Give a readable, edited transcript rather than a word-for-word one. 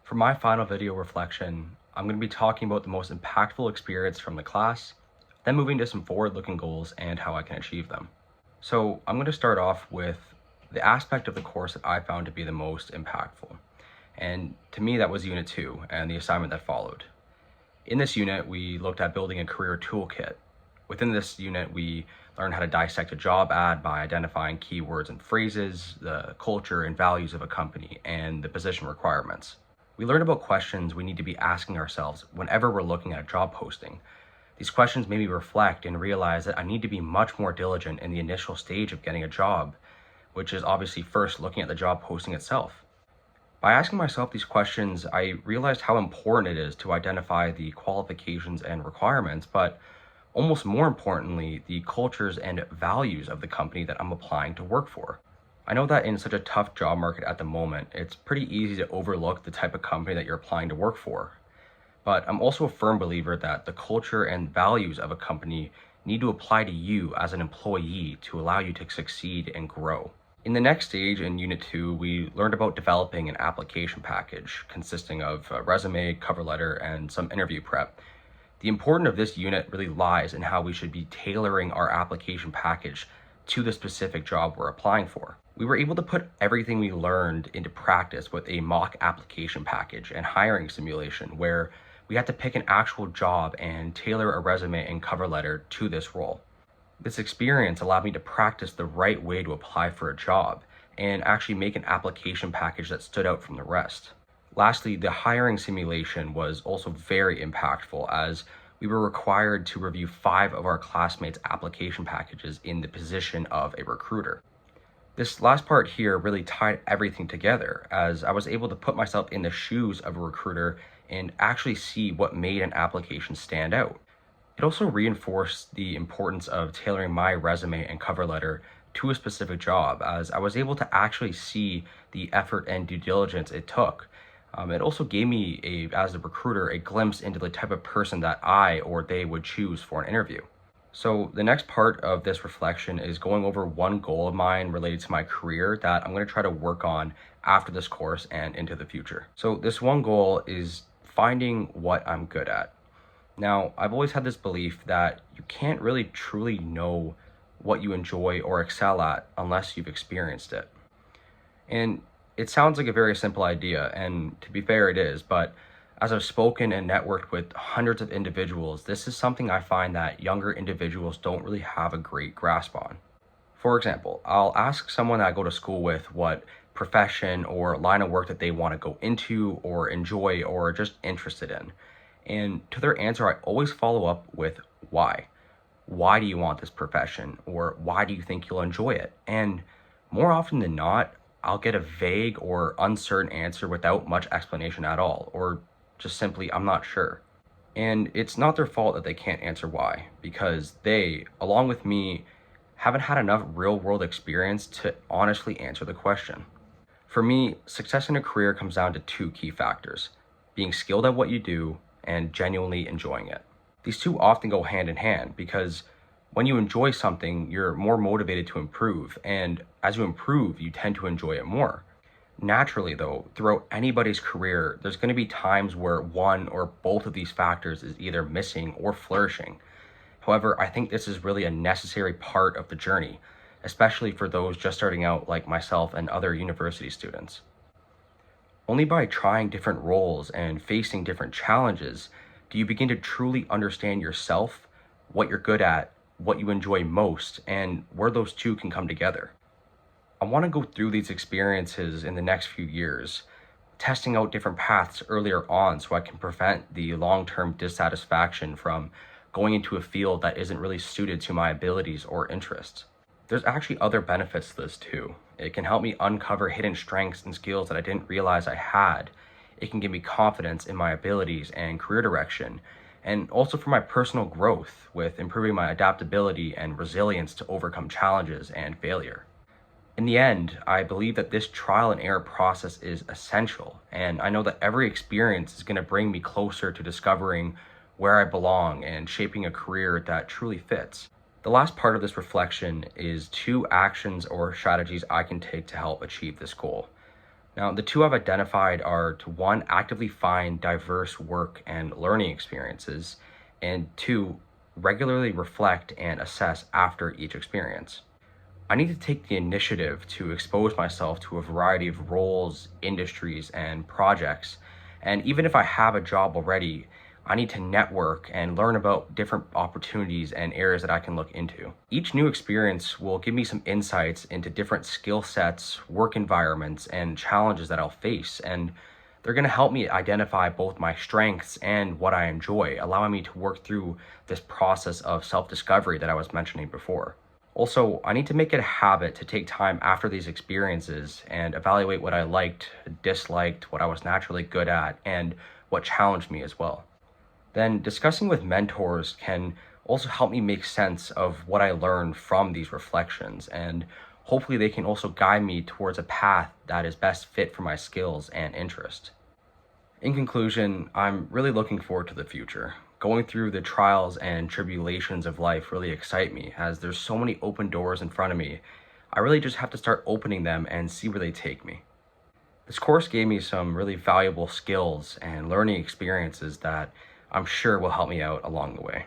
For my final video reflection, I'm going to be talking about the most impactful experience from the class, then moving to some forward-looking goals and how I can achieve them. So I'm going to start off with the aspect of the course that I found to be the most impactful. And to me, that was Unit 2 and the assignment that followed. In this unit, we looked at building a career toolkit. Within this unit, we learned how to dissect a job ad by identifying keywords and phrases, the culture and values of a company, and the position requirements. We learned about questions we need to be asking ourselves whenever we're looking at a job posting. These questions made me reflect and realize that I need to be much more diligent in the initial stage of getting a job, which is obviously first looking at the job posting itself. By asking myself these questions, I realized how important it is to identify the qualifications and requirements, but almost more importantly, the cultures and values of the company that I'm applying to work for. I know that in such a tough job market at the moment, it's pretty easy to overlook the type of company that you're applying to work for. But I'm also a firm believer that the culture and values of a company need to apply to you as an employee to allow you to succeed and grow. In the next stage in Unit 2, we learned about developing an application package consisting of a resume, cover letter, and some interview prep. The importance of this unit really lies in how we should be tailoring our application package to the specific job we're applying for. We were able to put everything we learned into practice with a mock application package and hiring simulation where we had to pick an actual job and tailor a resume and cover letter to this role. This experience allowed me to practice the right way to apply for a job and actually make an application package that stood out from the rest. Lastly, the hiring simulation was also very impactful as we were required to review 5 of our classmates' application packages in the position of a recruiter. This last part here really tied everything together as I was able to put myself in the shoes of a recruiter and actually see what made an application stand out. It also reinforced the importance of tailoring my resume and cover letter to a specific job as I was able to actually see the effort and due diligence it took. It also gave me, as a recruiter, a glimpse into the type of person that I or they would choose for an interview. So the next part of this reflection is going over one goal of mine related to my career that I'm going to try to work on after this course and into the future. So this one goal is finding what I'm good at. Now, I've always had this belief that you can't really truly know what you enjoy or excel at unless you've experienced it. And it sounds like a very simple idea, and to be fair, it is, but as I've spoken and networked with hundreds of individuals, this is something I find that younger individuals don't really have a great grasp on. For example, I'll ask someone that I go to school with what profession or line of work that they want to go into or enjoy or are just interested in. And to their answer, I always follow up with why. Why do you want this profession? Or why do you think you'll enjoy it? And more often than not, I'll get a vague or uncertain answer without much explanation at all, or just simply, I'm not sure. And it's not their fault that they can't answer why, because they, along with me, haven't had enough real-world experience to honestly answer the question. For me, success in a career comes down to 2 key factors: being skilled at what you do and genuinely enjoying it. These 2 often go hand in hand because when you enjoy something, you're more motivated to improve, and as you improve, you tend to enjoy it more. Naturally though, throughout anybody's career, there's going to be times where one or both of these factors is either missing or flourishing. However, I think this is really a necessary part of the journey, especially for those just starting out like myself and other university students. Only by trying different roles and facing different challenges do you begin to truly understand yourself, what you're good at, what you enjoy most, and where those 2 can come together. I want to go through these experiences in the next few years, testing out different paths earlier on so I can prevent the long-term dissatisfaction from going into a field that isn't really suited to my abilities or interests. There's actually other benefits to this too. It can help me uncover hidden strengths and skills that I didn't realize I had. It can give me confidence in my abilities and career direction, and also for my personal growth with improving my adaptability and resilience to overcome challenges and failure. In the end, I believe that this trial and error process is essential, and I know that every experience is going to bring me closer to discovering where I belong and shaping a career that truly fits. The last part of this reflection is 2 actions or strategies I can take to help achieve this goal. Now, the two I've identified are to one, actively find diverse work and learning experiences, and two, regularly reflect and assess after each experience. I need to take the initiative to expose myself to a variety of roles, industries, and projects. And even if I have a job already, I need to network and learn about different opportunities and areas that I can look into. Each new experience will give me some insights into different skill sets, work environments, and challenges that I'll face. And they're going to help me identify both my strengths and what I enjoy, allowing me to work through this process of self discovery that I was mentioning before. Also, I need to make it a habit to take time after these experiences and evaluate what I liked, disliked, what I was naturally good at, and what challenged me as well. Then, discussing with mentors can also help me make sense of what I learned from these reflections, and hopefully, they can also guide me towards a path that is best fit for my skills and interest. In conclusion, I'm really looking forward to the future. Going through the trials and tribulations of life really excite me as there's so many open doors in front of me. I really just have to start opening them and see where they take me. This course gave me some really valuable skills and learning experiences that I'm sure will help me out along the way.